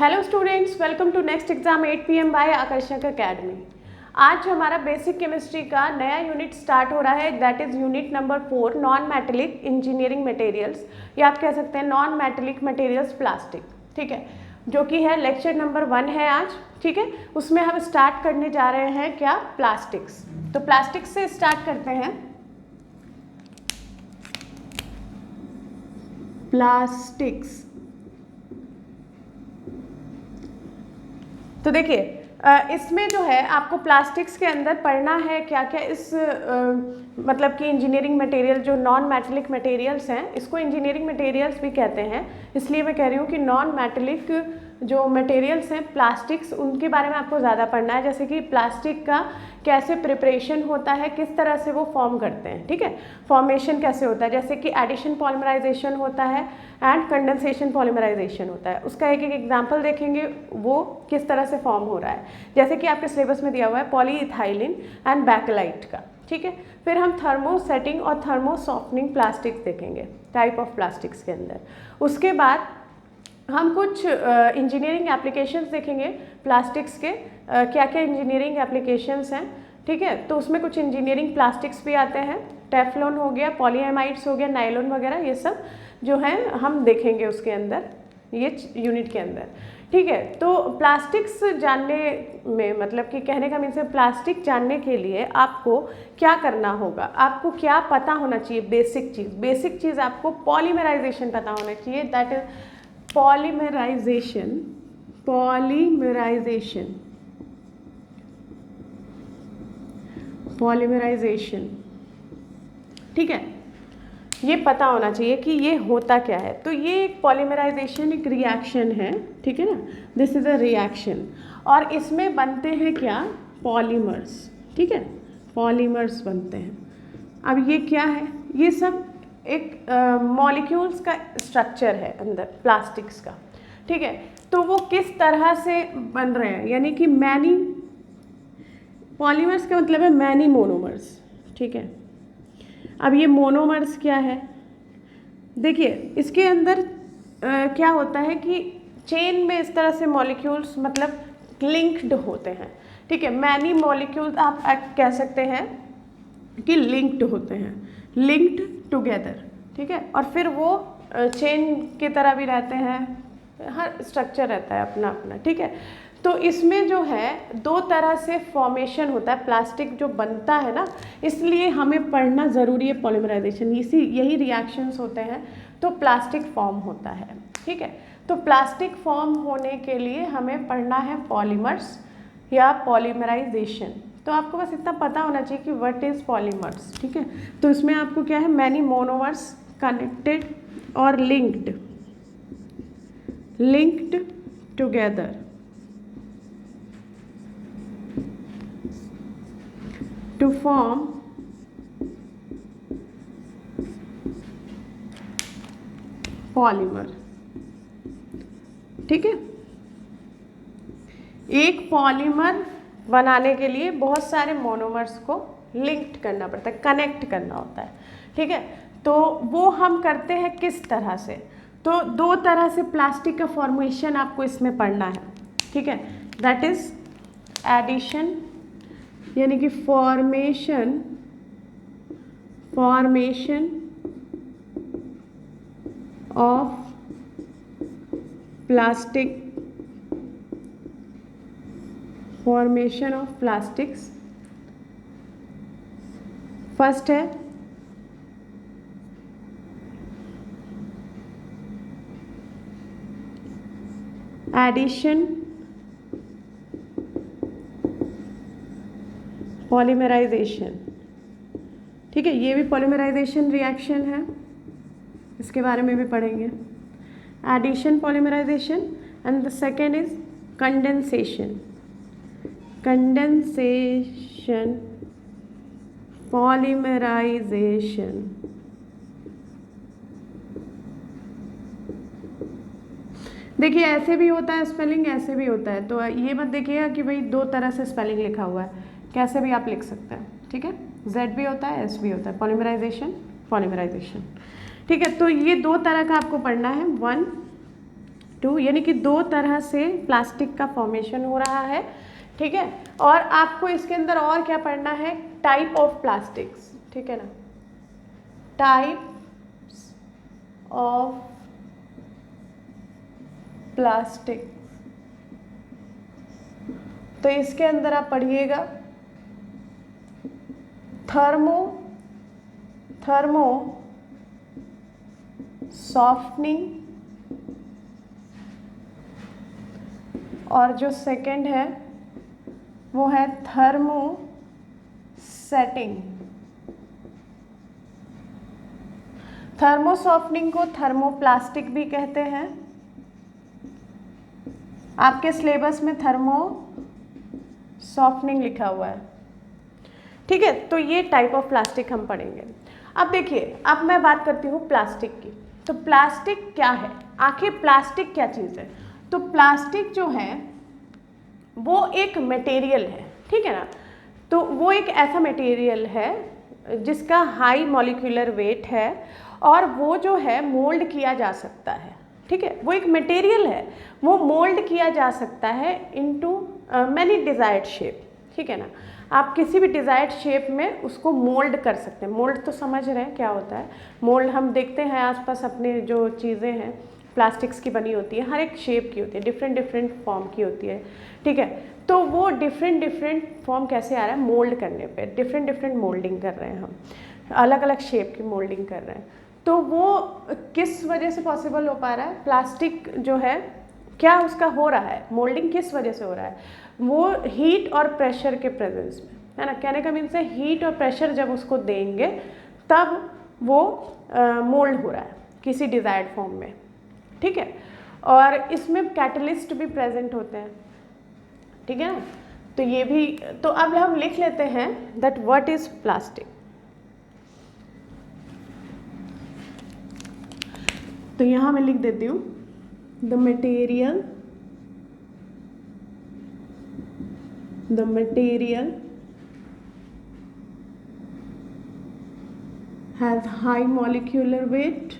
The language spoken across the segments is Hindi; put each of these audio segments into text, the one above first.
Hello students, welcome to next exam 8 PM by Aakarshak academy. आज हमारा बेसिक केमिस्ट्री का नया यूनिट स्टार्ट हो रहा है, that is unit number 4 non metallic engineering materials, या आप कह सकते हैं नॉन मेटेलिक मटेरियल्स प्लास्टिक। ठीक है, जो कि है लेक्चर नंबर 1 है आज। ठीक है, उसमें हम स्टार्ट करने जा रहे हैं क्या, प्लास्टिक्स। तो प्लास्टिक्स से स्टार्ट करते हैं। प्लास्टिक्स, तो देखिए इसमें जो है आपको प्लास्टिक्स के अंदर पढ़ना है क्या क्या, इस मतलब कि इंजीनियरिंग मटेरियल जो नॉन मेटेलिक मटेरियल्स हैं, इसको इंजीनियरिंग मटेरियल्स भी कहते हैं, इसलिए मैं कह रही हूँ कि नॉन मेटेलिक जो मटेरियल्स हैं प्लास्टिक्स, उनके बारे में आपको ज़्यादा पढ़ना है। जैसे कि प्लास्टिक का कैसे प्रिपरेशन होता है, किस तरह से वो फॉर्म करते हैं। ठीक है, फॉर्मेशन कैसे होता है, जैसे कि एडिशन पॉलीमराइजेशन होता है एंड कंडेंसेशन पॉलीमराइजेशन होता है। उसका एक एक एग्जांपल देखेंगे वो किस तरह से फॉर्म हो रहा है। जैसे कि आपके सिलेबस में दिया हुआ है पॉलीइथाइलिन एंड बैकलाइट का। ठीक है, फिर हम थर्मोसेटिंग और थर्मो सॉफ्टनिंग प्लास्टिक्स देखेंगे टाइप ऑफ प्लास्टिक्स के अंदर। उसके बाद हम कुछ इंजीनियरिंग एप्लीकेशंस देखेंगे प्लास्टिक्स के, क्या क्या इंजीनियरिंग एप्लीकेशंस हैं। ठीक है, तो उसमें कुछ इंजीनियरिंग प्लास्टिक्स भी आते हैं, टेफ्लॉन हो गया, पॉलीएमाइड्स हो गया, नायलॉन वगैरह, ये सब जो हैं हम देखेंगे उसके अंदर, ये यूनिट के अंदर। ठीक है, तो प्लास्टिक्स जानने में मतलब कि कहने का मीन्स है प्लास्टिक जानने के लिए आपको क्या करना होगा, आपको क्या पता होना चाहिए। बेसिक चीज़ आपको पॉलीमराइजेशन पता होना चाहिए, दैट इज पॉलीमराइजेशन। ठीक है, ये पता होना चाहिए कि ये होता क्या है। तो ये एक पॉलीमराइजेशन एक रिएक्शन है। ठीक है ना, दिस इज अ रिएक्शन, और इसमें बनते हैं क्या, पॉलीमर्स। ठीक है, पॉलीमर्स बनते हैं। अब ये क्या है, ये सब एक मॉलिक्यूल्स का स्ट्रक्चर है अंदर प्लास्टिक्स का। ठीक है, तो वो किस तरह से बन रहे हैं, यानी कि मैनी पॉलीमर्स का मतलब है मैनी मोनोमर्स। ठीक है, अब ये मोनोमर्स क्या है, देखिए इसके अंदर क्या होता है कि चेन में इस तरह से मॉलिक्यूल्स मतलब लिंक्ड होते हैं। ठीक है, मैनी मॉलिक्यूल्स आप कह सकते हैं कि लिंक्ड होते हैं, लिंक्ड टुगेदर। ठीक है, और फिर वो चेन की तरह भी रहते हैं, हर स्ट्रक्चर रहता है अपना अपना। ठीक है, तो इसमें जो है दो तरह से फॉर्मेशन होता है, प्लास्टिक जो बनता है ना, इसलिए हमें पढ़ना ज़रूरी है पॉलीमराइजेशन, यही रिएक्शंस होते हैं तो प्लास्टिक फॉर्म होता है। ठीक है, तो प्लास्टिक फॉर्म होने के लिए हमें पढ़ना है पॉलीमर्स या पॉलीमराइजेशन। तो आपको बस इतना पता होना चाहिए कि व्हाट इज़ पॉलीमर्स। ठीक है, तो इसमें आपको क्या है, मैनी मोनोमर्स कनेक्टेड और linked together to form polymer. ठीक है, एक पॉलीमर बनाने के लिए बहुत सारे मोनोमर्स को लिंक्ड करना पड़ता है, कनेक्ट करना होता है। ठीक है, तो वो हम करते हैं किस तरह से, तो दो तरह से प्लास्टिक का फॉर्मेशन आपको इसमें पढ़ना है। ठीक है, दैट इज एडिशन, यानी कि फॉर्मेशन ऑफ प्लास्टिक्स। फर्स्ट है एडिशन पॉलीमराइजेशन। ठीक है, ये भी पॉलीमराइजेशन रिएक्शन है, इसके बारे में भी पढ़ेंगे। Addition polymerization and the second is condensation polymerization. देखिए ऐसे भी होता है स्पेलिंग, ऐसे भी होता है, तो ये मत देखिएगा कि भाई दो तरह से स्पेलिंग लिखा हुआ है, कैसे भी आप लिख सकते हैं। ठीक है, Z भी होता है, S भी होता है, पॉलीमराइजेशन। ठीक है, तो ये दो तरह का आपको पढ़ना है, वन टू, यानी कि दो तरह से प्लास्टिक का फॉर्मेशन हो रहा है, ठीक है। और आपको इसके अंदर और क्या पढ़ना है, टाइप ऑफ प्लास्टिक्स, ठीक है ना, टाइप्स ऑफ प्लास्टिक। तो इसके अंदर आप पढ़िएगा थर्मो सॉफ्टनिंग, और जो सेकंड है वो है थर्मो सेटिंग। थर्मो सॉफ्टनिंग को थर्मोप्लास्टिक भी कहते हैं। आपके सिलेबस में थर्मो सॉफ्टनिंग लिखा हुआ है, ठीक है। तो ये टाइप ऑफ प्लास्टिक हम पढ़ेंगे। अब देखिए, अब मैं बात करती हूँ प्लास्टिक की। तो प्लास्टिक क्या है, आखिर प्लास्टिक क्या चीज़ है? तो प्लास्टिक जो है वो एक मटेरियल है, ठीक है ना। तो वो एक ऐसा मटेरियल है जिसका हाई मॉलिक्यूलर वेट है और वो जो है मोल्ड किया जा सकता है, ठीक है। वो एक मटेरियल है, वो मोल्ड किया जा सकता है इनटू मैनी डिज़ायर्ड शेप, ठीक है ना। आप किसी भी डिज़ायर्ड शेप में उसको मोल्ड कर सकते हैं। मोल्ड तो समझ रहे हैं क्या होता है। मोल्ड हम देखते हैं आसपास अपने जो चीज़ें हैं प्लास्टिक्स की बनी होती है, हर एक शेप की होती है, डिफरेंट डिफरेंट फॉर्म की होती है, ठीक है। तो वो डिफरेंट डिफरेंट फॉर्म कैसे आ रहा है, मोल्ड करने पे डिफरेंट डिफरेंट मोल्डिंग कर रहे हैं हम, अलग अलग शेप की मोल्डिंग कर रहे हैं। तो वो किस वजह से पॉसिबल हो पा रहा है, प्लास्टिक जो है क्या उसका हो रहा है मोल्डिंग, किस वजह से हो रहा है, वो हीट और प्रेशर के प्रेजेंस में, है ना। कहने का मीन्स है हीट और प्रेशर जब उसको देंगे तब वो मोल्ड हो रहा है किसी डिज़ायर्ड फॉर्म में, ठीक है। और इसमें कैटलिस्ट भी प्रेजेंट होते हैं, ठीक है ना। तो ये भी, तो अब हम लिख लेते हैं दैट व्हाट इज प्लास्टिक। तो यहाँ मैं लिख देती हूँ the material has high molecular weight,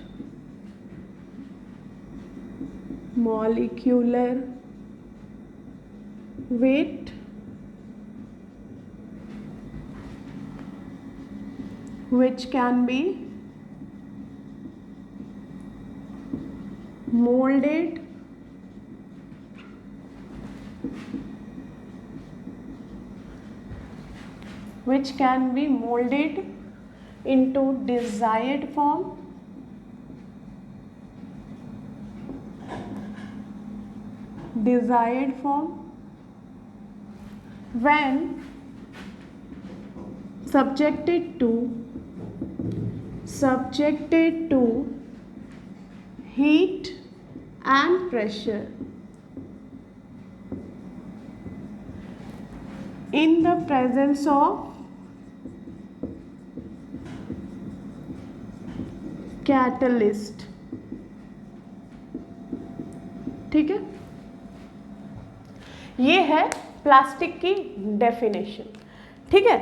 which can be molded into desired form when subjected to heat and pressure in the presence of catalyst, ठीक है। ये है प्लास्टिक की डेफिनेशन, ठीक है।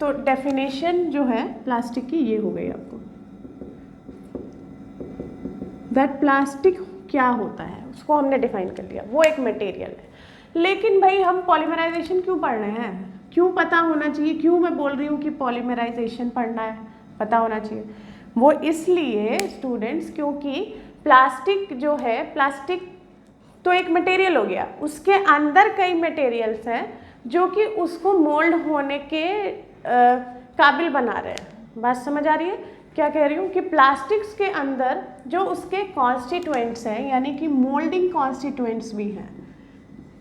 तो डेफिनेशन जो है प्लास्टिक की ये हो गई आपको, दैट प्लास्टिक क्या होता है उसको हमने डिफाइन कर लिया, वो एक मटेरियल है। लेकिन भाई हम पॉलीमराइजेशन क्यों पढ़ रहे हैं, क्यों पता होना चाहिए, क्यों मैं बोल रही हूँ कि पॉलीमराइजेशन पढ़ना है, पता होना चाहिए। वो इसलिए स्टूडेंट्स क्योंकि प्लास्टिक जो है, प्लास्टिक तो एक मटेरियल हो गया, उसके अंदर कई मटेरियल्स हैं जो कि उसको मोल्ड होने के काबिल बना रहे हैं। बात समझ आ रही है क्या कह रही हूँ, कि प्लास्टिक्स के अंदर जो उसके कॉन्स्टिट्यूएंट्स हैं, यानी कि मोल्डिंग कॉन्स्टिट्यूएंट्स भी हैं,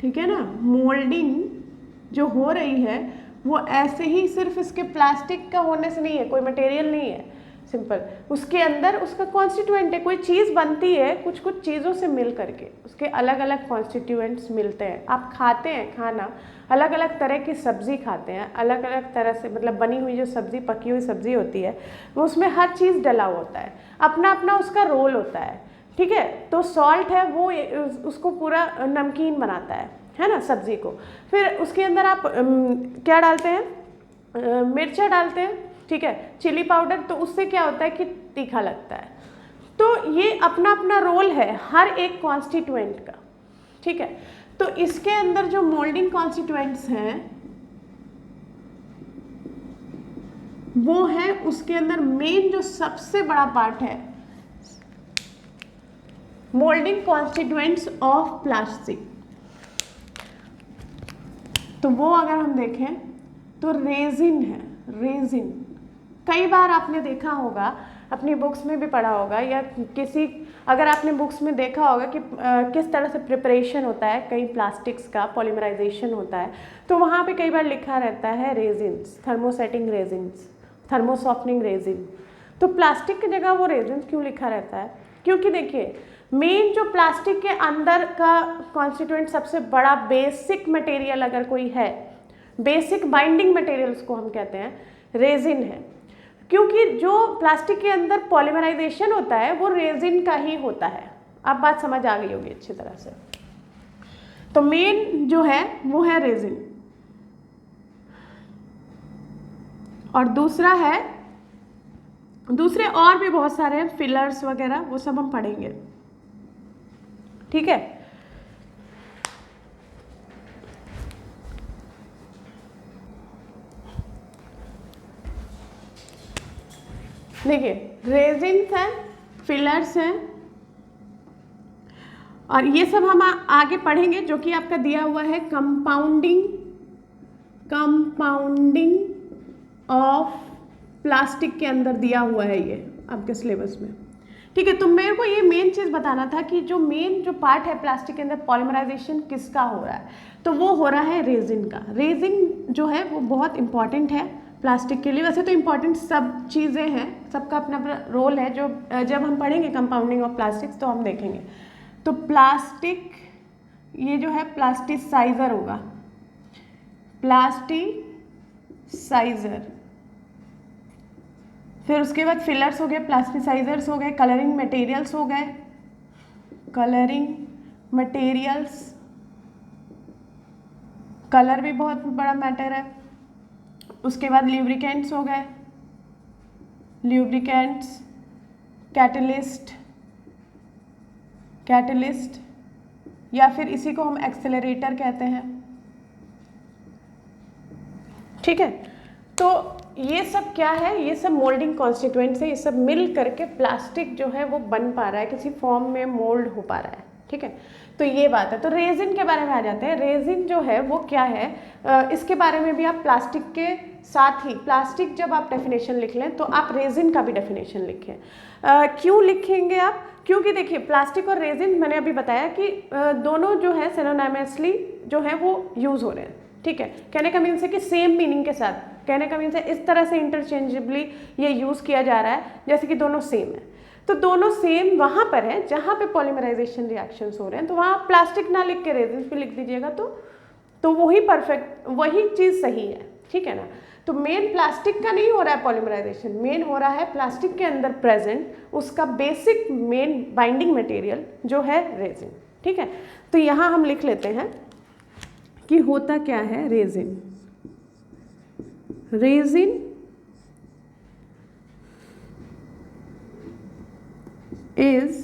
ठीक है ना। मोल्डिंग जो हो रही है वो ऐसे ही सिर्फ इसके प्लास्टिक का होने से नहीं है, कोई मटेरियल नहीं है, सिंपल उसके अंदर उसका कॉन्स्टिट्यूएंट है, कोई चीज़ बनती है कुछ कुछ चीज़ों से मिल करके, उसके अलग अलग कॉन्स्टिट्यूएंट्स मिलते हैं। आप खाते हैं खाना, अलग अलग तरह की सब्ज़ी खाते हैं, अलग अलग तरह से मतलब बनी हुई जो सब्ज़ी, पकी हुई सब्ज़ी होती है, वो उसमें हर चीज़ डला होता है, अपना अपना उसका रोल होता है, ठीक है। तो सॉल्ट है वो उसको पूरा नमकीन बनाता है ना सब्ज़ी को। फिर उसके अंदर आप क्या डालते हैं, मिर्चा डालते हैं, ठीक है, चिली पाउडर, तो उससे क्या होता है कि तीखा लगता है। तो तो ये अपना अपना रोल है हर एक कॉन्स्टिट्यूएंट का, ठीक है। तो इसके अंदर जो मोल्डिंग कॉन्स्टिट्यूएंट्स हैं वो है, उसके अंदर मेन जो सबसे बड़ा पार्ट है मोल्डिंग कॉन्स्टिट्यूएंट्स ऑफ प्लास्टिक। तो वो अगर हम देखें तो रेजिन है, रेजिन। कई बार आपने देखा होगा, अपनी बुक्स में भी पढ़ा होगा, या किसी अगर आपने बुक्स में देखा होगा कि किस तरह से प्रिपरेशन होता है कई प्लास्टिक्स का, पॉलीमराइजेशन होता है, तो वहाँ पे कई बार लिखा रहता है रेजिन्स, थर्मोसेटिंग रेजिन्स, थर्मोसॉफ्टनिंग रेजिन। तो प्लास्टिक की जगह वो रेजिन क्यों लिखा रहता है? क्योंकि देखिए मेन जो प्लास्टिक के अंदर का कॉन्स्टिट्यूएंट सबसे बड़ा बेसिक मटेरियल अगर कोई है, बेसिक बाइंडिंग मटेरियल उसको हम कहते हैं, रेजिन है। क्योंकि जो प्लास्टिक के अंदर पॉलीमराइजेशन होता है वो रेजिन का ही होता है। अब बात समझ आ गई होगी अच्छी तरह से। तो मेन जो है वो है रेजिन, और दूसरा है, दूसरे और भी बहुत सारे हैं, फिलर्स वगैरह, वो सब हम पढ़ेंगे, ठीक है। देखिए रेजिन्स हैं, फिलर्स हैं, और ये सब हम आगे पढ़ेंगे, जो कि आपका दिया हुआ है कंपाउंडिंग, कंपाउंडिंग ऑफ प्लास्टिक के अंदर दिया हुआ है ये आपके सिलेबस में, ठीक है। तो मेरे को ये मेन चीज़ बताना था कि जो मेन जो पार्ट है प्लास्टिक के अंदर पॉलीमराइजेशन किसका हो रहा है, तो वो हो रहा है रेजिन का। रेजिन जो है वो बहुत इंपॉर्टेंट है प्लास्टिक के लिए। वैसे तो इम्पॉर्टेंट सब चीज़ें हैं, सबका अपना अपना रोल है, जो जब हम पढ़ेंगे कंपाउंडिंग ऑफ प्लास्टिक्स तो हम देखेंगे। तो प्लास्टिक, ये जो है प्लास्टिसाइजर होगा, प्लास्टिसाइजर। फिर उसके बाद फिलर्स हो गए, प्लास्टिसाइजर्स हो गए, कलरिंग मटेरियल्स हो गए, कलरिंग मटेरियल्स, कलर भी बहुत बड़ा मैटर है। उसके बाद ल्यूब्रिकेंट्स हो गए, ल्यूब्रिकेंट्स, कैटलिस्ट, कैटलिस्ट, या फिर इसी को हम एक्सेलरेटर कहते हैं, ठीक है। तो ये सब क्या है, ये सब मोल्डिंग कॉन्स्टिट्यूएंट्स है, ये सब मिल करके प्लास्टिक जो है वो बन पा रहा है, किसी फॉर्म में मोल्ड हो पा रहा है, ठीक है। तो ये बात है। तो रेजिन के बारे में आ जाते हैं। रेजिन जो है वो क्या है, इसके बारे में भी आप प्लास्टिक के साथ ही, प्लास्टिक जब आप डेफिनेशन लिख लें तो आप रेजिन का भी डेफिनेशन लिखें। क्यों लिखेंगे आप? क्योंकि देखिए प्लास्टिक और रेजिन मैंने अभी बताया कि दोनों जो है सिनोनिमसली जो है वो यूज़ हो रहे हैं, ठीक है। कहने का मीन्स है कि सेम मीनिंग के साथ, कहने का मीन्स है इस तरह से इंटरचेंजेबली ये यूज़ किया जा रहा है जैसे कि दोनों सेम है। तो दोनों सेम वहाँ पर है जहाँ पे पॉलीमराइजेशन रिएक्शंस हो रहे हैं, तो वहाँ प्लास्टिक ना लिख के रेजिन पे लिख दीजिएगा तो वही परफेक्ट, वही चीज़ सही है, ठीक है ना। तो मेन प्लास्टिक का नहीं हो रहा है पॉलीमराइजेशन, मेन हो रहा है प्लास्टिक के अंदर प्रेजेंट उसका बेसिक मेन बाइंडिंग मटेरियल जो है रेजिन, ठीक है। तो यहाँ हम लिख लेते हैं कि होता क्या है resin. Resin is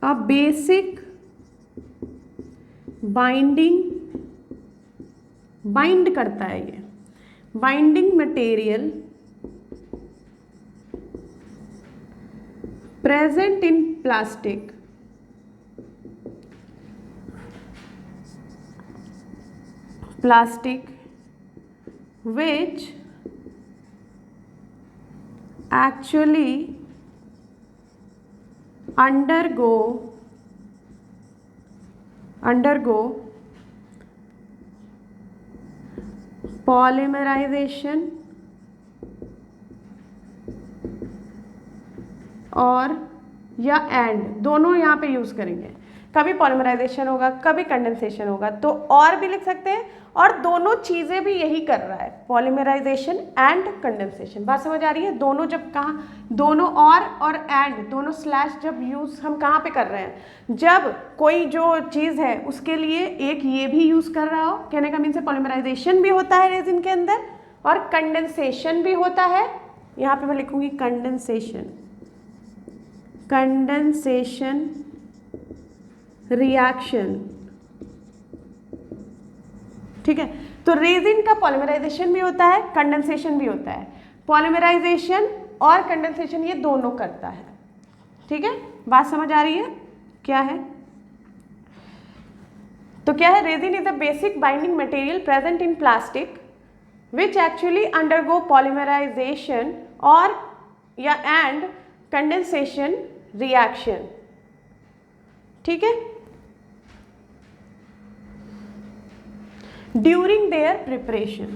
a basic binding, bind करता है ये, binding material present in plastic, plastic which actually undergo polymerization और या एंड, दोनों यहाँ पे यूज़ करेंगे। कभी पॉलीमराइजेशन होगा, कभी कंडेंसेशन होगा, तो और भी लिख सकते हैं, और दोनों चीज़ें भी यही कर रहा है, पॉलीमराइजेशन एंड कंडेंसेशन। बात समझ आ रही है? दोनों जब कहाँ, दोनों और एंड, दोनों स्लैश जब यूज़ हम कहाँ पे कर रहे हैं, जब कोई जो चीज़ है उसके लिए एक ये भी यूज़ कर रहा हो, कहने का मीन्स है पॉलीमराइजेशन भी होता है रेजिन के अंदर और कंडेंसेशन भी होता है। यहाँ पे मैं लिखूँगी कंडेंसेशन, कंडेंसेशन रिएक्शन, ठीक है। तो रेजिन का पॉलीमराइजेशन भी होता है, कंडेंसेशन भी होता है। पॉलीमराइजेशन और कंडेंसेशन ये दोनों करता है, ठीक है। बात समझ आ रही है क्या है? तो क्या है, resin is a basic binding material present in plastic which actually undergo polymerization और या एंड कंडेंसेशन रिएक्शन, ठीक है। ड्यूरिंग देयर प्रिपरेशन,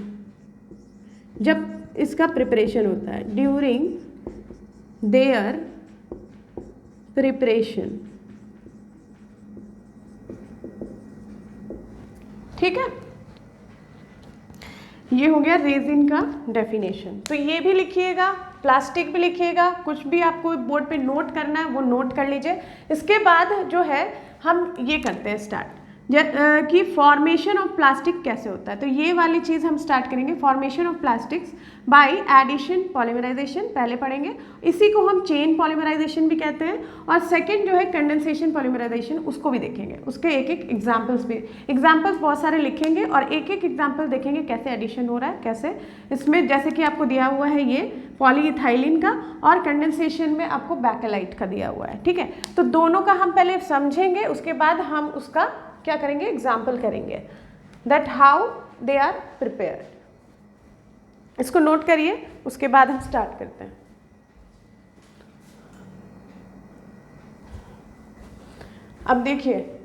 जब इसका प्रिपरेशन होता है, ड्यूरिंग देयर प्रिपरेशन, ठीक है। ये हो गया रेजिन का डेफिनेशन। तो ये भी लिखिएगा, प्लास्टिक भी लिखिएगा, कुछ भी आपको बोर्ड पे नोट करना है वो नोट कर लीजिए। इसके बाद जो है हम ये करते हैं स्टार्ट कि फॉर्मेशन ऑफ प्लास्टिक कैसे होता है। तो ये वाली चीज़ हम स्टार्ट करेंगे, formation of plastics by addition polymerization पहले पढ़ेंगे। इसी को हम चेन पॉलीमराइजेशन भी कहते हैं। और सेकंड जो है कंडेंसेशन पॉलीमराइजेशन, उसको भी देखेंगे, उसके एक एक एग्जाम्पल्स भी, एग्जाम्पल्स बहुत सारे लिखेंगे और एक एक एग्जाम्पल देखेंगे कैसे एडिशन हो रहा है, कैसे इसमें, जैसे कि आपको दिया हुआ है ये पॉलीइथाइलिन का, और कंडेंसेशन में आपको बैकेलाइट का दिया हुआ है, ठीक है। तो दोनों का हम पहले समझेंगे, उसके बाद हम उसका क्या करेंगे, एग्जाम्पल करेंगे, that how they are prepared. इसको नोट करिए, उसके बाद हम स्टार्ट करते हैं। अब देखिए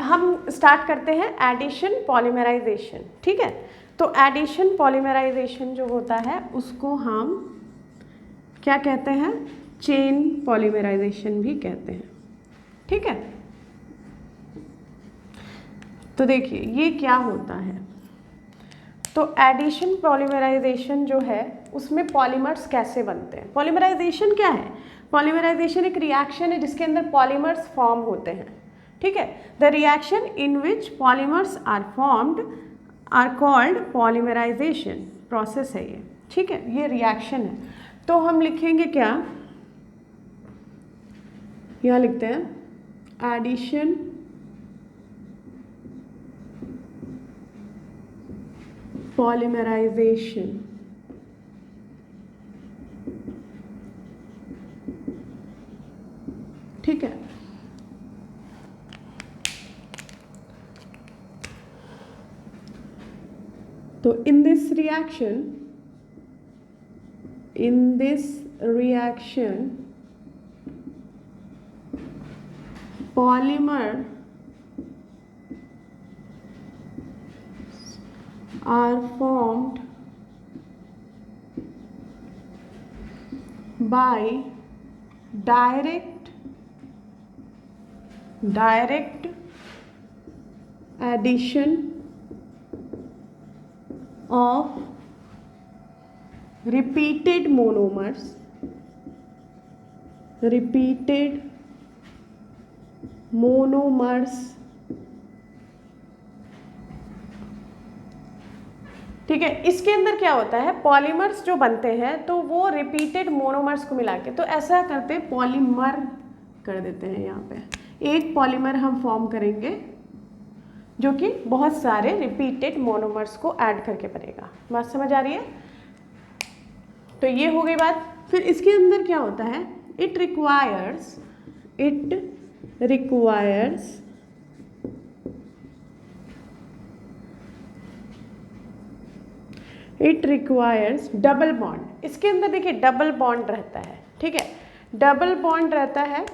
हम स्टार्ट करते हैं एडिशन पॉलीमराइजेशन, ठीक है। तो एडिशन पॉलीमराइजेशन जो होता है उसको हम क्या कहते हैं, चेन पॉलीमराइजेशन भी कहते हैं, ठीक है। तो देखिए ये क्या होता है, तो एडिशन पॉलीमराइजेशन जो है उसमें पॉलीमर्स कैसे बनते हैं। पॉलीमराइजेशन क्या है, पॉलीमराइजेशन एक रिएक्शन है जिसके अंदर पॉलीमर्स फॉर्म होते हैं, ठीक है। The reaction in which polymers are formed are called polymerization process है ये, ठीक है, ये रिएक्शन है। तो हम लिखेंगे क्या, यहाँ लिखते हैं एडिशन पॉलीमराइजेशन, ठीक है। तो इन this reaction polymer are formed by direct addition of repeated monomers, ठीक है। इसके अंदर क्या होता है, पॉलीमर्स जो बनते हैं तो वो रिपीटेड मोनोमर्स को मिला के, तो ऐसा करते हैं पॉलीमर कर देते हैं। यहाँ पे एक पॉलीमर हम फॉर्म करेंगे जो कि बहुत सारे रिपीटेड मोनोमर्स को ऐड करके बनेगा। बात समझ आ रही है? तो ये हो गई बात। फिर इसके अंदर क्या होता है, इट रिक्वायर्स डबल बॉन्ड। इसके अंदर देखिए डबल बॉन्ड रहता है, ठीक है, डबल बॉन्ड रहता है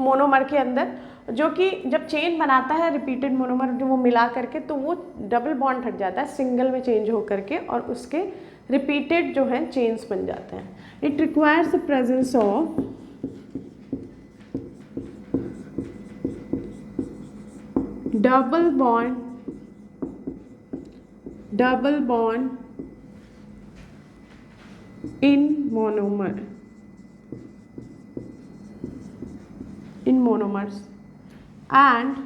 मोनोमर के अंदर, जो कि जब चेन बनाता है रिपीटेड मोनोमर जो वो मिला करके, तो वो डबल बॉन्ड हट जाता है, सिंगल में चेंज हो करके, और उसके रिपीटेड जो है चेन्स बन जाते हैं। It requires the presence of double bond in monomers and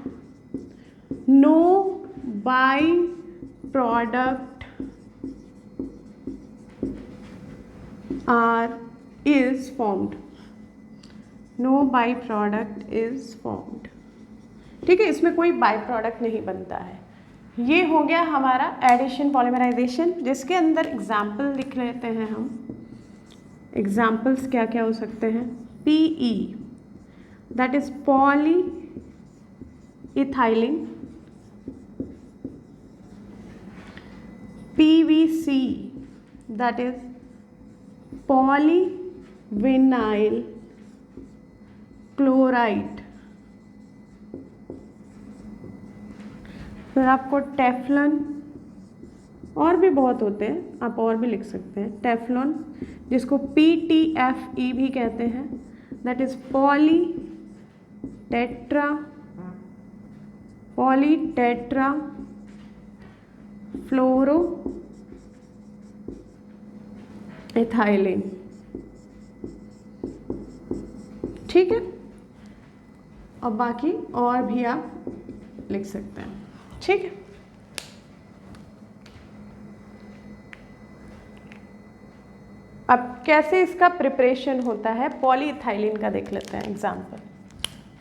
no byproduct is formed। No byproduct is formed. ठीक है, इसमें कोई बाई प्रोडक्ट नहीं बनता है। ये हो गया हमारा एडिशन पॉलीमराइजेशन, जिसके अंदर एग्जाम्पल लिख लेते हैं हम। एग्जाम्पल्स क्या क्या हो सकते हैं? PE that is poly ethylene, PVC that is polyvinyl chloride. फिर आपको टेफ्लॉन, और भी बहुत होते हैं, आप और भी लिख सकते हैं। टेफ्लॉन जिसको PTFE भी कहते हैं, that is polytetra fluoro ethylene. ठीक है, और बाकी और भी आप लिख सकते हैं। ठीक है, अब कैसे इसका प्रिपरेशन होता है पॉलीइथाइलिन का देख लेते हैं एग्जाम्पल।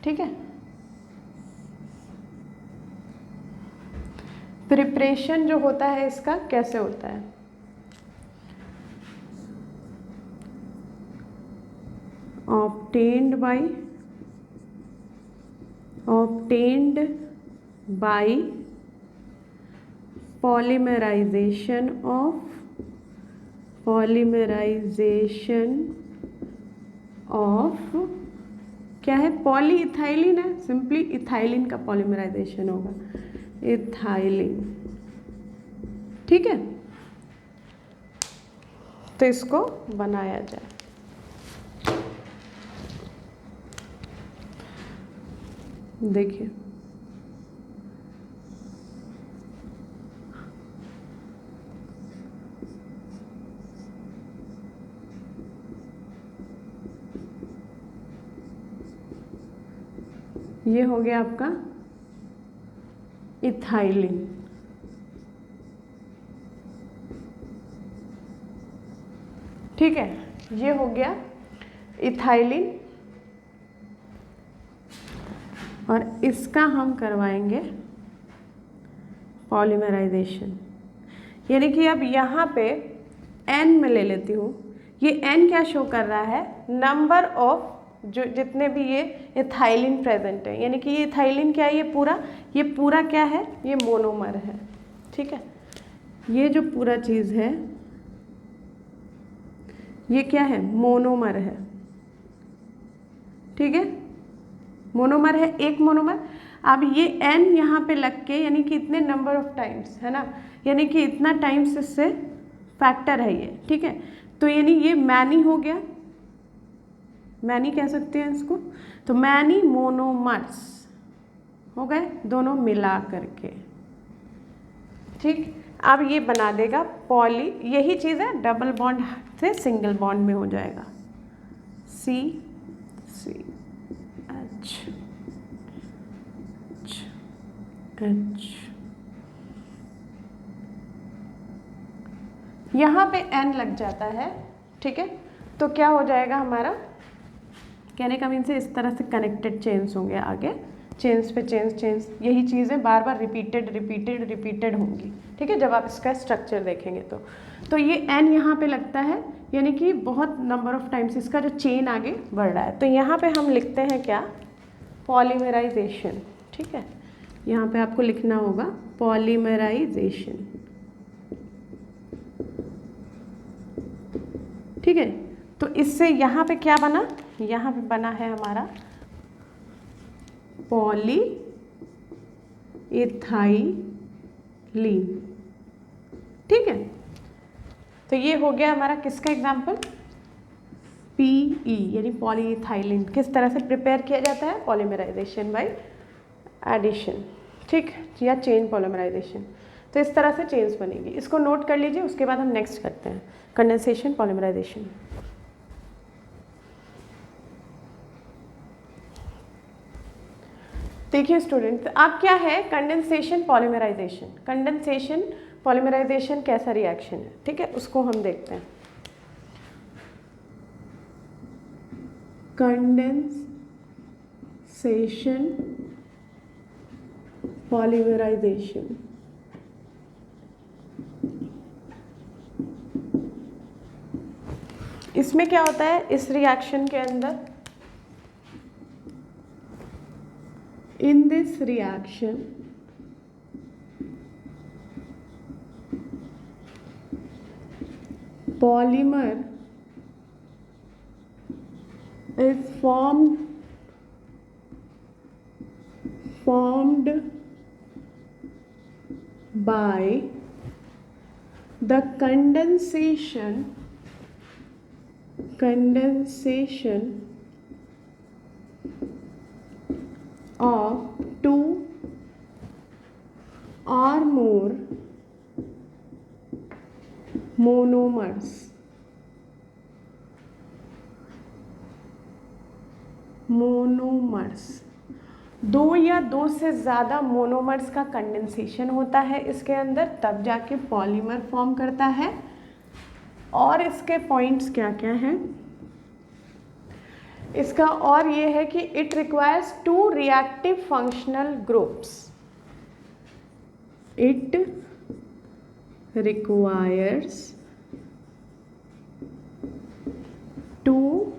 ठीक है, प्रिपरेशन जो होता है इसका कैसे होता है? obtained by polymerization of क्या है? पॉलीइथाइलिन है, सिंपली इथाइलिन का पॉलीमराइजेशन होगा, इथाइलिन। ठीक है, तो इसको बनाया जाए। देखिए, ये हो गया आपका इथाइलिन। ठीक है, ये हो गया इथाइलिन, और इसका हम करवाएंगे पॉलीमराइजेशन। यानी कि अब यहाँ पे N में ले लेती हूँ। ये N क्या शो कर रहा है? नंबर ऑफ जो जितने भी ये इथाइलिन प्रेजेंट है, यानी कि ये इथाइलिन क्या है? ये पूरा क्या है? ये मोनोमर है। ठीक है, ये जो पूरा चीज़ है ये क्या है? मोनोमर है। ठीक है, मोनोमर है, एक मोनोमर। अब ये N यहाँ पे लग के, यानी कि इतने नंबर ऑफ टाइम्स है ना, यानी कि इतना टाइम्स इससे फैक्टर है ये। ठीक है, तो यानी ये मैनी हो गया, मैनी कह सकते हैं इसको। तो मैनी मोनोमर्स हो गए दोनों मिला करके। ठीक, अब ये बना देगा पॉली, यही चीज़ है, डबल बॉन्ड से सिंगल बॉन्ड में हो जाएगा, CCH। यहाँ पे N लग जाता है। ठीक है, तो क्या हो जाएगा हमारा? कहने का मीन से इस तरह से कनेक्टेड चेन्स होंगे, आगे चेन्स पे चेन्स, यही चीज़ें बार बार रिपीटेड होंगी। ठीक है, जब आप इसका स्ट्रक्चर देखेंगे तो ये N यहाँ पे लगता है, यानी कि बहुत नंबर ऑफ टाइम्स इसका जो चेन आगे बढ़ रहा है। तो यहाँ पे हम लिखते हैं क्या? पॉलीमराइजेशन। ठीक है, यहाँ पे आपको लिखना होगा पॉलीमराइजेशन। ठीक है, तो इससे यहाँ पे क्या बना? यहाँ पे बना है हमारा पॉलीइथाइलिन। ठीक है, तो ये हो गया हमारा किसका एग्जाम्पल? PE यानी पॉलीइथाइलिन। किस तरह से प्रिपेयर किया जाता है? Polymerization by addition. ठीक, या चेन पॉलीमराइजेशन। तो इस तरह से चेन्स बनेगी, इसको नोट कर लीजिए। उसके बाद हम नेक्स्ट करते हैं कंडेंसेशन पॉलीमराइजेशन। देखिए स्टूडेंट, अब क्या है कंडेंसेशन पॉलीमराइजेशन? कंडेंसेशन पॉलीमराइजेशन कैसा रिएक्शन है? ठीक है, उसको हम देखते हैं। Condensation, polymerization. इसमें क्या होता है इस रिएक्शन के अंदर, in this reaction polymer is formed by the condensation of two or more monomers, दो या दो से ज़्यादा मोनोमर्स का कंडेंसेशन होता है इसके अंदर, तब जाके पॉलीमर फॉर्म करता है। और इसके पॉइंट्स क्या क्या हैं इसका, और ये है कि it requires two reactive functional groups, it requires two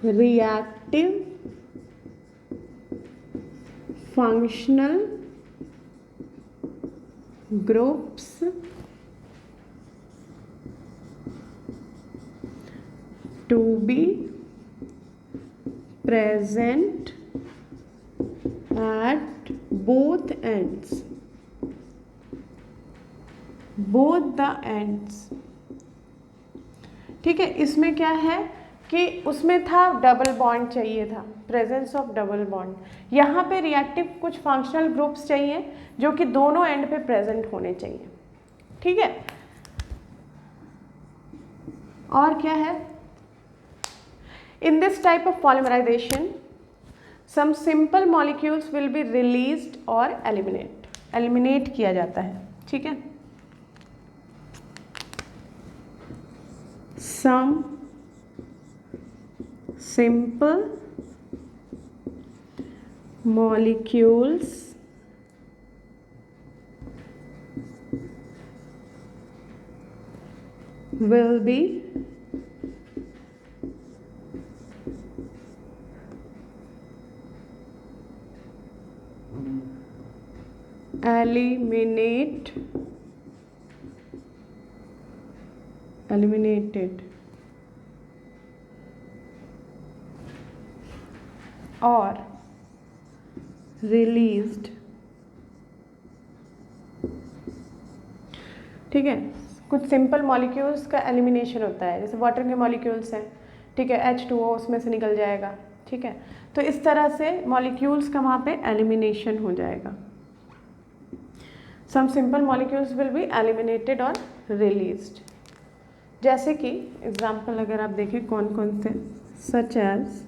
reactive functional groups to be present at both ends, both the ends। ठीक है, इसमें क्या है कि उसमें था डबल बॉन्ड चाहिए था, प्रेजेंस ऑफ डबल बॉन्ड। यहाँ पे रिएक्टिव कुछ फंक्शनल ग्रुप्स चाहिए जो कि दोनों एंड पे प्रेजेंट होने चाहिए। ठीक है, और क्या है, in this type of polymerization some simple molecules will be released और एलिमिनेट किया जाता है। ठीक है, some simple molecules will be eliminated और रिलीज्ड। ठीक है, कुछ सिंपल मॉलिक्यूल्स का एलिमिनेशन होता है, जैसे वाटर के मॉलिक्यूल्स हैं, ठीक है, H2O उसमें से निकल जाएगा। ठीक है, तो इस तरह से मॉलिक्यूल्स का वहाँ पे एलिमिनेशन हो जाएगा। Some simple molecules will be eliminated और रिलीज्ड। जैसे कि एग्जाम्पल अगर आप देखें कौन कौन से, सच एज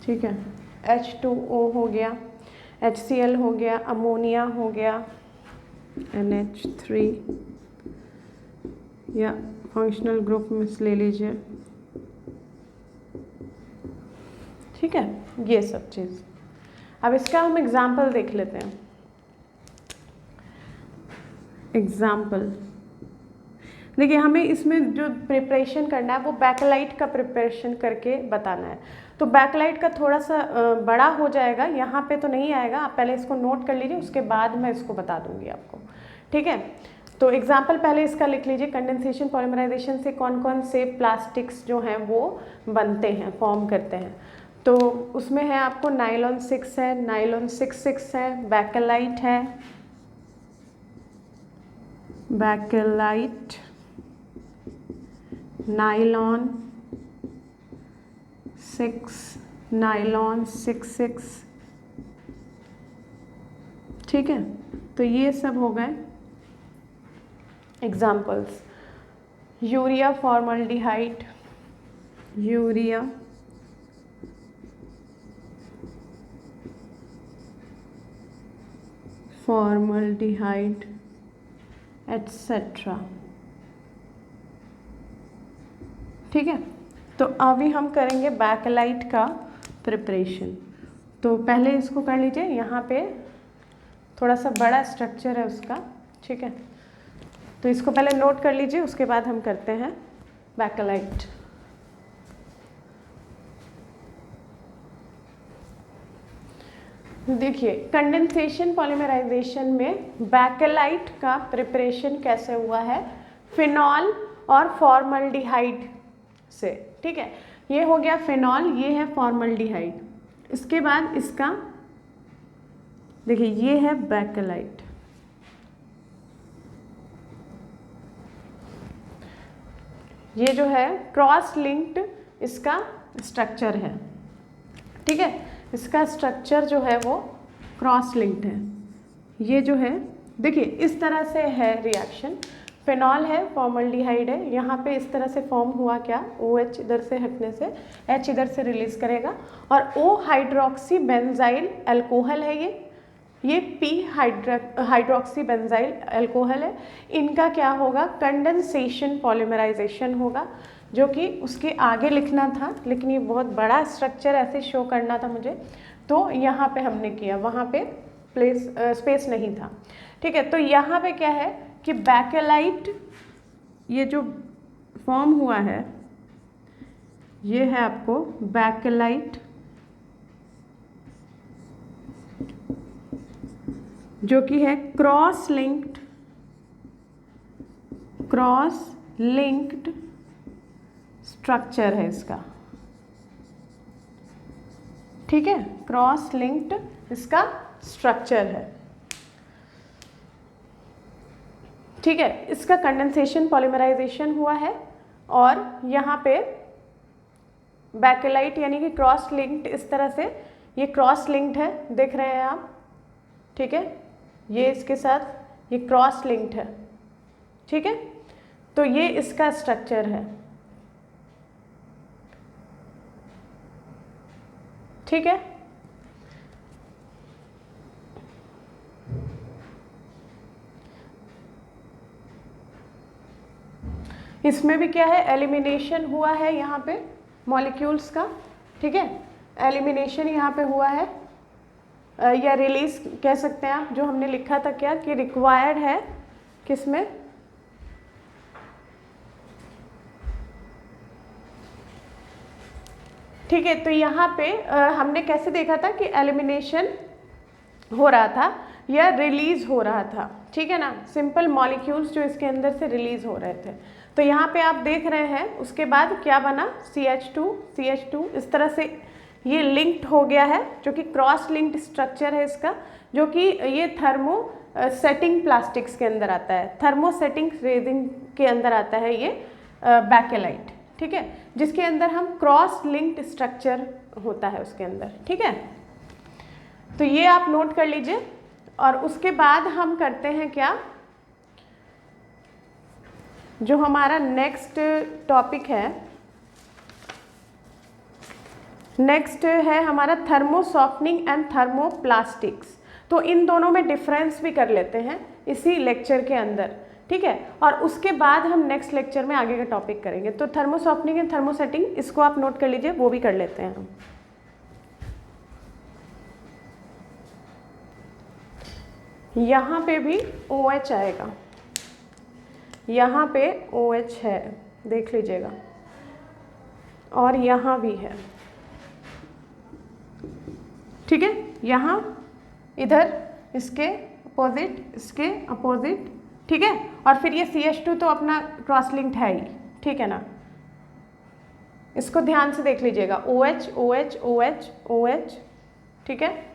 ठीक है, H2O हो गया, HCl हो गया, अमोनिया हो गया, NH3, या फंक्शनल ग्रुप में ले लीजिए। ठीक है, ये सब चीज़। अब इसका हम एग्जाम्पल देख लेते हैं। एग्जाम्पल देखिए, हमें इसमें जो प्रिपरेशन करना है वो बैकलाइट का प्रिपरेशन करके बताना है। तो बैकलाइट का थोड़ा सा बड़ा हो जाएगा, यहाँ पे तो नहीं आएगा, आप पहले इसको नोट कर लीजिए, उसके बाद मैं इसको बता दूंगी आपको। ठीक है, तो एग्जाम्पल पहले इसका लिख लीजिए। कंडेंसेशन पॉलीमराइजेशन से कौन कौन से प्लास्टिक्स जो हैं वो बनते हैं, फॉर्म करते हैं। तो उसमें है आपको नायलॉन 6 है, नायलॉन 6 है, बैकेलाइट है, बैकेलाइट, नायलॉन 6, नायलॉन 6। ठीक है, तो ये सब हो गए examples. Urea formaldehyde, urea formaldehyde etcetera. ठीक है, तो अभी हम करेंगे बैकेलाइट का प्रिपरेशन। तो पहले इसको कर लीजिए, यहाँ पे थोड़ा सा बड़ा स्ट्रक्चर है उसका। ठीक है, तो इसको पहले नोट कर लीजिए, उसके बाद हम करते हैं बैकेलाइट। देखिए, कंडेंसेशन पॉलीमराइजेशन में बैकेलाइट का प्रिपरेशन कैसे हुआ है, फिनॉल और फॉर्मल्डिहाइड से। ठीक है, ये हो गया फिनॉल, ये है फॉर्मल्डिहाइड। इसके बाद इसका देखिए, ये है बैकेलाइट। ये जो है क्रॉस लिंक्ड इसका स्ट्रक्चर है। ठीक है, इसका स्ट्रक्चर जो है वो क्रॉस लिंक्ड है। ये जो है देखिए इस तरह से है रिएक्शन, फिनॉल है, फॉर्मल्डिहाइड है, यहाँ पे इस तरह से फॉर्म हुआ क्या, OH इधर से हटने से H इधर से रिलीज करेगा, और O हाइड्रोक्सी बेंजाइल अल्कोहल है, ये P हाइड्रोक्सी बेंजाइल अल्कोहल है। इनका क्या होगा, कंडेंसेशन पॉलीमराइजेशन होगा, जो कि उसके आगे लिखना था, लेकिन ये बहुत बड़ा स्ट्रक्चर ऐसे शो करना था मुझे, तो यहाँ पे हमने किया, वहाँ पे स्पेस नहीं था। ठीक है, तो यहाँ पे क्या है कि बैकेलाइट, ये जो फॉर्म हुआ है ये है आपको बैकेलाइट, जो कि है क्रॉस लिंक्ड स्ट्रक्चर है इसका। ठीक है, क्रॉस लिंक्ड इसका स्ट्रक्चर है। ठीक है, इसका कंडेंसेशन पॉलीमराइजेशन हुआ है, और यहाँ पे बैकेलाइट यानी कि क्रॉस लिंक्ड, इस तरह से ये क्रॉस लिंक्ड है, देख रहे हैं आप। ठीक है, ये इसके साथ ये क्रॉस लिंक्ड है। ठीक है, तो ये इसका स्ट्रक्चर है। ठीक है, इसमें भी क्या है, एलिमिनेशन हुआ है यहाँ पे मॉलिक्यूल्स का। ठीक है, एलिमिनेशन यहाँ पे हुआ है, या रिलीज कह सकते हैं आप, जो हमने लिखा था क्या कि रिक्वायर्ड है किसमें, ठीक है, तो यहाँ पे हमने कैसे देखा था कि एलिमिनेशन हो रहा था या रिलीज हो रहा था। ठीक है ना, सिंपल मॉलिक्यूल्स जो इसके अंदर से रिलीज हो रहे थे। तो यहाँ पे आप देख रहे हैं, उसके बाद क्या बना, CH2 इस तरह से ये लिंक्ड हो गया है, जो कि क्रॉस लिंक्ड स्ट्रक्चर है इसका, जो कि ये थर्मो सेटिंग प्लास्टिक्स के अंदर आता है, थर्मोसेटिंग रेजिन के अंदर आता है ये बैकेलाइट। ठीक है, जिसके अंदर हम क्रॉस लिंक्ड स्ट्रक्चर होता है उसके अंदर। ठीक है, तो ये आप नोट कर लीजिए, और उसके बाद हम करते हैं क्या, जो हमारा नेक्स्ट टॉपिक है, नेक्स्ट है हमारा थर्मो सॉफ्टनिंग एंड थर्मोप्लास्टिक्स। तो इन दोनों में डिफरेंस भी कर लेते हैं इसी लेक्चर के अंदर। ठीक है, और उसके बाद हम नेक्स्ट लेक्चर में आगे का टॉपिक करेंगे। तो थर्मो सॉफ्टनिंग एंड थर्मोसेटिंग, इसको आप नोट कर लीजिए, वो भी कर लेते हैं हम। यहाँ पे भी OH आएगा, यहाँ पे OH है, देख लीजिएगा, और यहाँ भी है। ठीक है, यहाँ इधर इसके अपोजिट, इसके अपोजिट। ठीक है, और फिर ये CH2 तो अपना क्रॉस लिंक्ड है ही। ठीक है ना, इसको ध्यान से देख लीजिएगा, OH OH OH OH। ठीक है,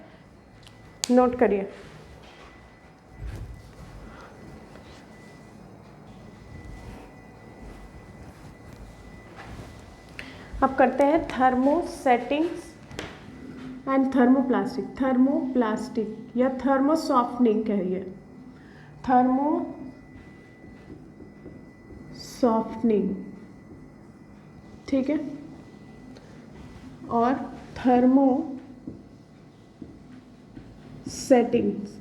नोट करिए। अब करते हैं थर्मोसेटिंग्स एंड थर्मोप्लास्टिक या थर्मो सॉफ्टनिंग कहिए, थर्मो सॉफ्टनिंग। ठीक है, और थर्मो सेटिंग्स।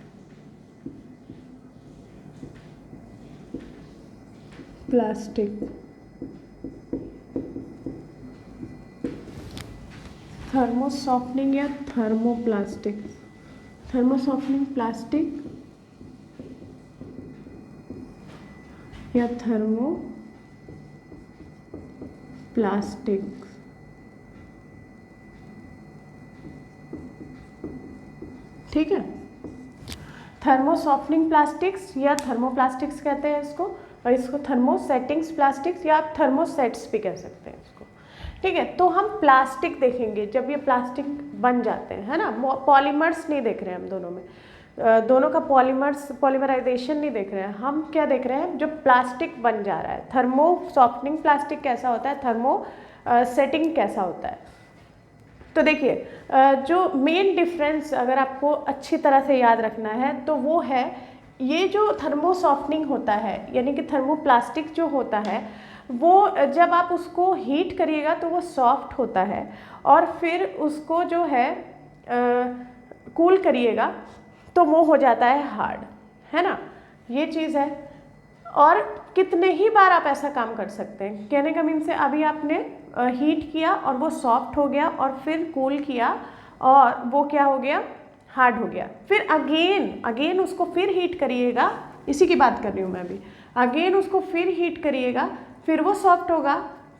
प्लास्टिक, थर्मोसॉफ्टनिंग या थर्मोप्लास्टिक, थर्मोसॉफ्टनिंग प्लास्टिक या थर्मोप्लास्टिक। ठीक है, थर्मोसॉफ्टनिंग प्लास्टिक्स या थर्मोप्लास्टिक्स कहते हैं इसको, और इसको थर्मोसेटिंग्स प्लास्टिक्स या आप थर्मोसेट्स भी कह सकते हैं इसको। ठीक है, तो हम प्लास्टिक देखेंगे जब ये प्लास्टिक बन जाते हैं, है ना। पॉलीमर्स नहीं देख रहे हैं हम दोनों में, दोनों का पॉलीमराइजेशन नहीं देख रहे हैं हम, क्या देख रहे हैं, जो प्लास्टिक बन जा रहा है। थर्मो सॉफ्टनिंग प्लास्टिक कैसा होता है, थर्मो सेटिंग कैसा होता है। तो देखिए, जो मेन डिफरेंस अगर आपको अच्छी तरह से याद रखना है तो वो है, ये जो थर्मो सॉफ्टनिंग होता है यानी कि थर्मोप्लास्टिक जो होता है वो जब आप उसको हीट करिएगा तो वो सॉफ्ट होता है, और फिर उसको जो है कूल करिएगा तो वो हो जाता है हार्ड, है ना। ये चीज़ है, और कितने ही बार आप ऐसा काम कर सकते हैं। कहने का मीन से अभी आपने हीट किया और वो सॉफ्ट हो गया, और फिर कूल किया और वो क्या हो गया, हार्ड हो गया। फिर अगेन उसको फिर हीट करिएगा, इसी की बात कर रही हूँ मैं अभी। अगेन उसको फिर हीट करिएगा, फिर वो सॉफ्ट होगा,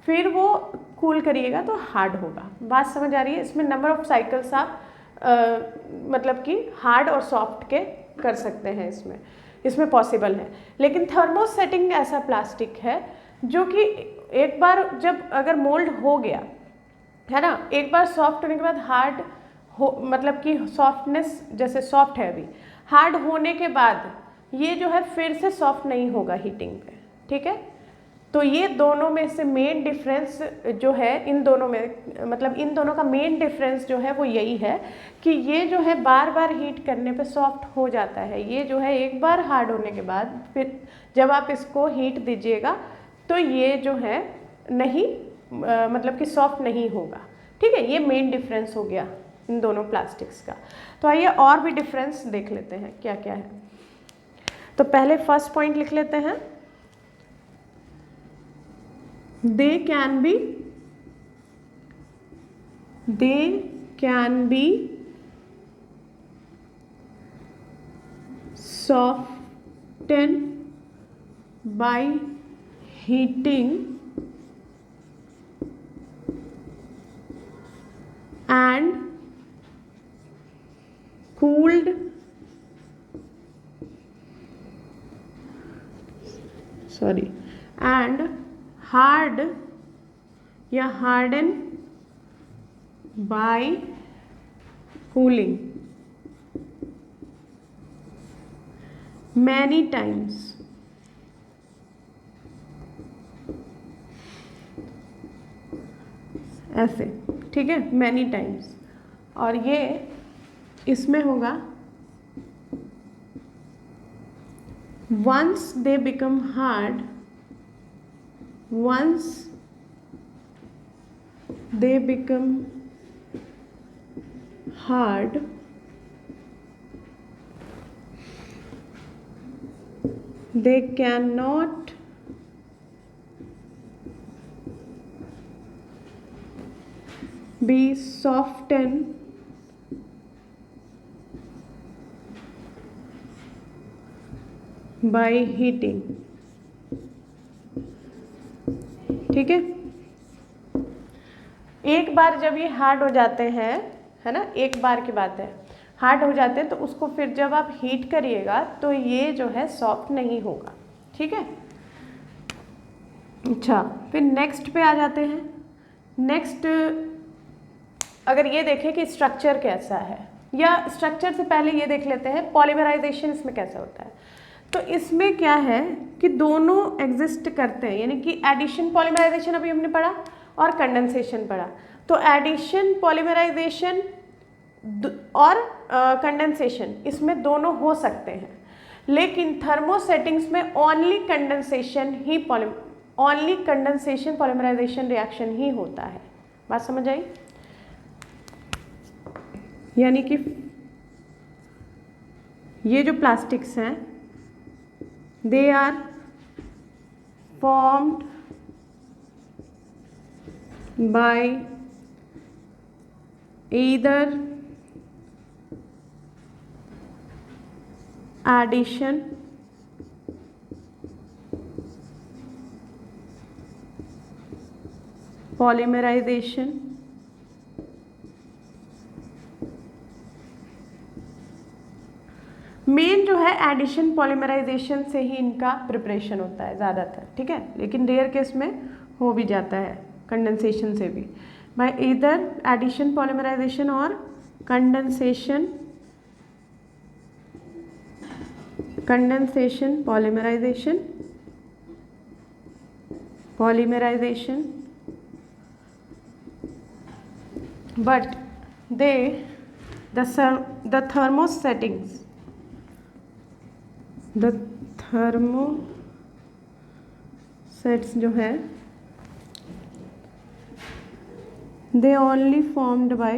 फिर वो कूल करिएगा तो हार्ड होगा। बात समझ आ रही है। इसमें नंबर ऑफ साइकिल्स आप मतलब कि हार्ड और सॉफ्ट के कर सकते हैं, इसमें पॉसिबल है। लेकिन थर्मोसेटिंग ऐसा प्लास्टिक है जो कि एक बार जब अगर मोल्ड हो गया, है ना, एक बार सॉफ्ट होने के बाद हार्ड हो, मतलब कि सॉफ्टनेस जैसे सॉफ्ट है अभी, हार्ड होने के बाद ये जो है फिर से सॉफ्ट नहीं होगा हीटिंग पे। ठीक है, तो ये दोनों में से मेन डिफरेंस जो है, इन दोनों में मतलब इन दोनों का मेन डिफरेंस जो है वो यही है कि ये जो है बार बार हीट करने पे सॉफ्ट हो जाता है, ये जो है एक बार हार्ड होने के बाद फिर जब आप इसको हीट दीजिएगा तो ये जो है नहीं मतलब कि सॉफ्ट नहीं होगा। ठीक है, ये मेन डिफरेंस हो गया इन दोनों प्लास्टिक्स का। तो आइए और भी डिफरेंस देख लेते हैं क्या क्या है। तो पहले फर्स्ट पॉइंट लिख लेते हैं, they can be softened by heating and cooled and hard या harden by cooling many times। ऐसे, ठीक है, many times। और ये इसमें होगा once they become hard, once they become hard, they cannot be softened by heating। ठीक है, एक बार जब ये हार्ड हो जाते हैं, है ना, एक बार की बात है, हार्ड हो जाते हैं तो उसको फिर जब आप हीट करिएगा तो ये जो है सॉफ्ट नहीं होगा। ठीक है, अच्छा, फिर नेक्स्ट पे आ जाते हैं। नेक्स्ट अगर ये देखें कि स्ट्रक्चर कैसा है, या स्ट्रक्चर से पहले ये देख लेते हैं पॉलीमराइजेशन इसमें कैसा होता है। तो इसमें क्या है कि दोनों एग्जिस्ट करते हैं, यानी कि एडिशन पॉलीमराइजेशन अभी हमने पढ़ा और कंडेंसेशन पढ़ा। तो एडिशन पॉलीमराइजेशन और कंडेंसेशन इसमें दोनों हो सकते हैं, लेकिन थर्मोसेटिंग्स में ओनली कंडेंसेशन पॉलीमराइजेशन रिएक्शन ही होता है। बात समझ आई? यानी कि ये जो प्लास्टिक्स हैं they are formed by either addition polymerization मेन जो है एडिशन पॉलीमराइजेशन से ही इनका प्रिपरेशन होता है ज़्यादातर, ठीक है, लेकिन रेयर केस में हो भी जाता है कंडेंसेशन से भी, बाय ईदर एडिशन पॉलीमराइजेशन और condensation polymerization but the thermosets जो है they only formed by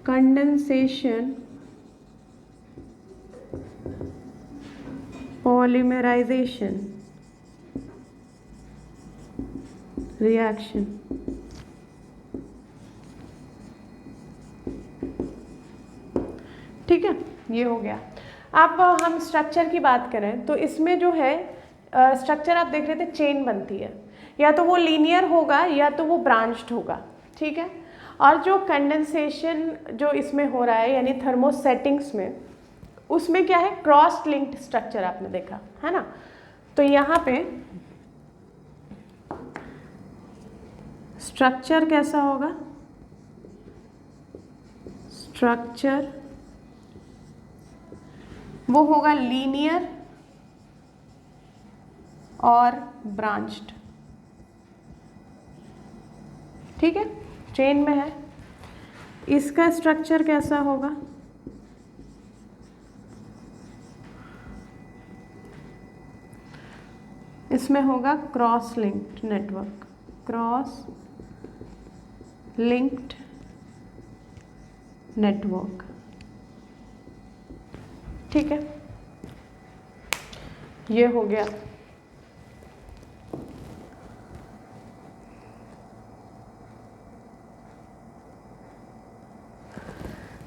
condensation polymerization reaction। ठीक है, ये हो गया। अब हम स्ट्रक्चर की बात करें तो इसमें जो है स्ट्रक्चर आप देख रहे थे चेन बनती है, या तो वो लीनियर होगा या तो वो ब्रांच्ड होगा, ठीक है। और जो कंडेंसेशन जो इसमें हो रहा है यानी थर्मोसेटिंग्स में, उसमें क्या है, क्रॉस लिंक्ड स्ट्रक्चर आपने देखा है ना। तो यहाँ पे स्ट्रक्चर कैसा होगा, स्ट्रक्चर वो होगा लीनियर और ब्रांच्ड, ठीक है, चेन में है। इसका स्ट्रक्चर कैसा होगा, इसमें होगा cross linked network, cross linked network, ठीक है, ये हो गया।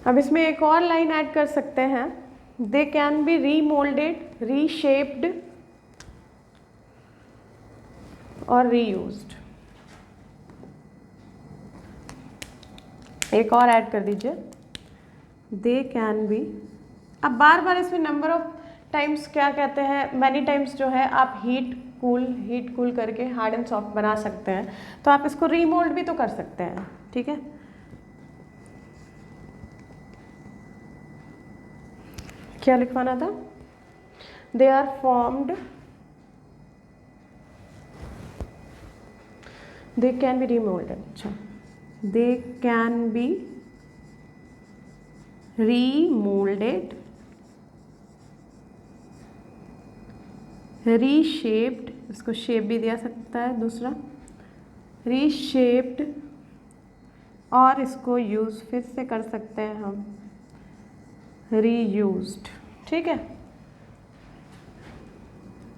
अब इसमें एक और लाइन ऐड कर सकते हैं, दे कैन बी रीमोल्डेड, रीशेप्ड और रीयूज्ड। एक और ऐड कर दीजिए, दे कैन बी। अब बार बार इसमें नंबर ऑफ टाइम्स क्या कहते हैं, मैनी टाइम्स जो है आप हीट कूल करके हार्ड एंड सॉफ्ट बना सकते हैं, तो आप इसको रीमोल्ड भी तो कर सकते हैं, ठीक है। क्या लिखवाना था, they are formed, they can be remoulded, अच्छा, they can be remoulded, reshaped, इसको शेप भी दिया सकता है दूसरा, रीशेप्ड, और इसको यूज फिर से कर सकते हैं हम, रीयूज्ड, ठीक है।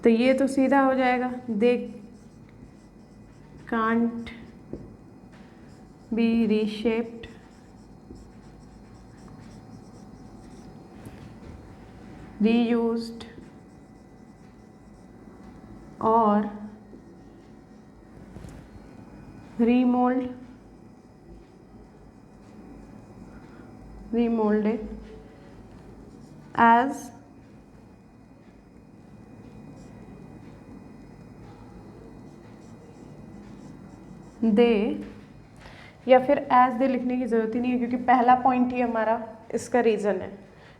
तो ये तो सीधा हो जाएगा, they can't be reshaped, reused और remolded as they, या फिर एज दे लिखने की ज़रूरत ही नहीं है क्योंकि पहला पॉइंट ही हमारा इसका रीज़न है,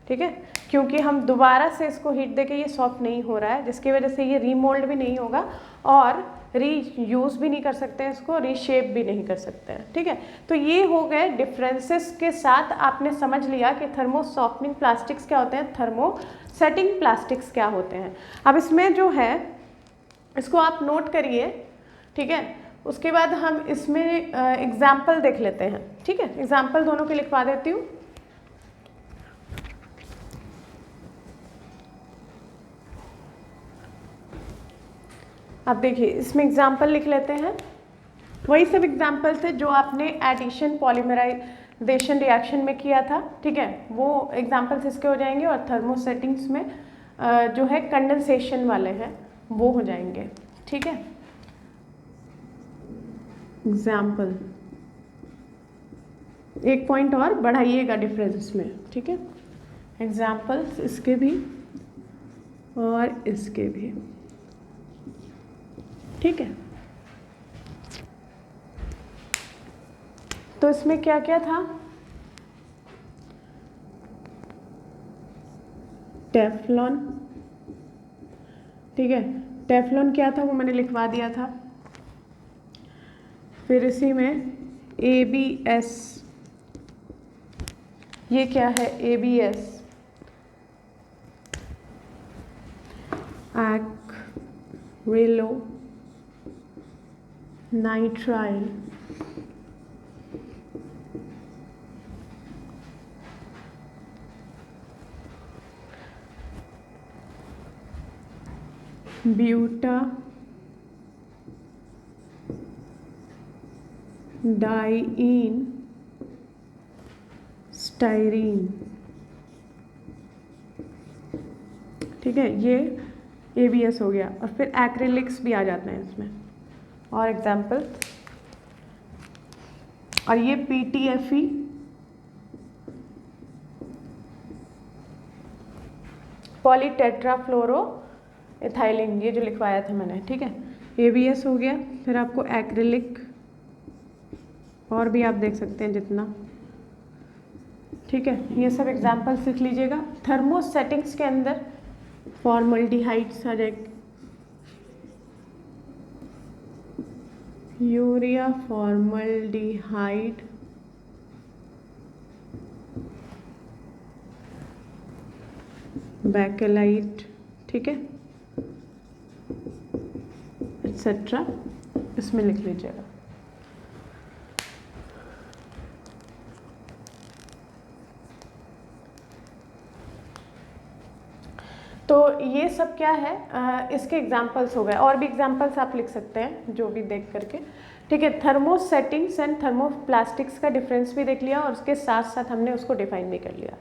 ठीक है, क्योंकि हम दोबारा से इसको हीट देके ये सॉफ्ट नहीं हो रहा है, जिसकी वजह से ये रीमोल्ड भी नहीं होगा और रीयूज़ भी नहीं कर सकते हैं इसको, रीशेप भी नहीं कर सकते हैं, ठीक है। तो ये हो गए डिफरेंसेस के साथ आपने समझ लिया कि थर्मो सॉफ्टनिंग प्लास्टिक्स क्या होते हैं, थर्मो सेटिंग प्लास्टिक्स क्या होते हैं। अब इसमें जो है इसको आप नोट करिए, ठीक है। उसके बाद हम इसमें एग्जाम्पल देख लेते हैं, ठीक है, एग्जाम्पल दोनों के लिखवा देती हूँ। अब देखिए इसमें एग्जाम्पल लिख लेते हैं। वही सब एग्जाम्पल थे जो आपने एडिशन पॉलीमराइजेशन रिएक्शन में किया था, ठीक है, वो एग्जाम्पल्स इसके हो जाएंगे। और थर्मोसेटिंग्स में जो है कंडेंसेशन वाले हैं वो हो जाएंगे, ठीक है। एग्जाम्पल एक पॉइंट और बढ़ाइएगा डिफरेंस में, ठीक है। एग्जाम्पल्स इसके भी और इसके भी, ठीक है। तो इसमें क्या क्या था? टेफ्लॉन, ठीक है, टेफ्लॉन क्या था वो मैंने लिखवा दिया था। फिर इसी में ABS, ये क्या है? ABS, acrylo nitrile, buta diene styrene, ठीक है, ये ABS हो गया। और फिर एक्रिलिक्स भी आ जाते हैं इसमें और एग्जाम्पल। और ये PTFE, पॉलीटेट्राफ्लोरो इथाइलिन, ये जो लिखवाया था मैंने, ठीक है, ABS हो गया। फिर आपको एक्रिलिक और भी आप देख सकते हैं जितना, ठीक है, ये सब एग्जाम्पल्स लिख लीजिएगा। थर्मोसेटिंग्स के अंदर फॉर्मल्डिहाइड्स आ जाएगी, यूरिया फॉर्मल्डिहाइड, बैकेलाइट, ठीक है, एक्सेट्रा, इसमें लिख लीजिएगा। तो ये सब क्या है, इसके एग्जाम्पल्स हो गए। और भी एग्जाम्पल्स आप लिख सकते हैं जो भी देख करके, ठीक है। थर्मोसेटिंग्स एंड थर्मोप्लास्टिक्स का डिफरेंस भी देख लिया और उसके साथ साथ हमने उसको डिफाइन भी कर लिया,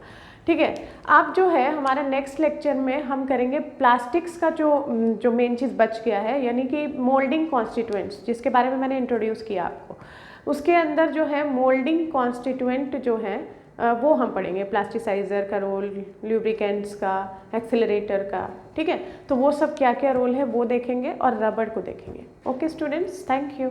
ठीक है। अब जो है हमारा नेक्स्ट लेक्चर में हम करेंगे प्लास्टिक्स का जो मेन चीज़ बच गया है, यानी कि मोल्डिंग कॉन्स्टिट्यूएंट्स, जिसके बारे में मैंने इंट्रोड्यूस किया आपको। उसके अंदर जो है मोल्डिंग कॉन्स्टिट्यूएंट जो है वो हम पढ़ेंगे, प्लास्टिसाइज़र का रोल, ल्यूब्रिकेंट्स का, एक्सेलरेटर का, ठीक है। तो वो सब क्या क्या रोल है वो देखेंगे और रबड़ को देखेंगे। Okay students, thank you.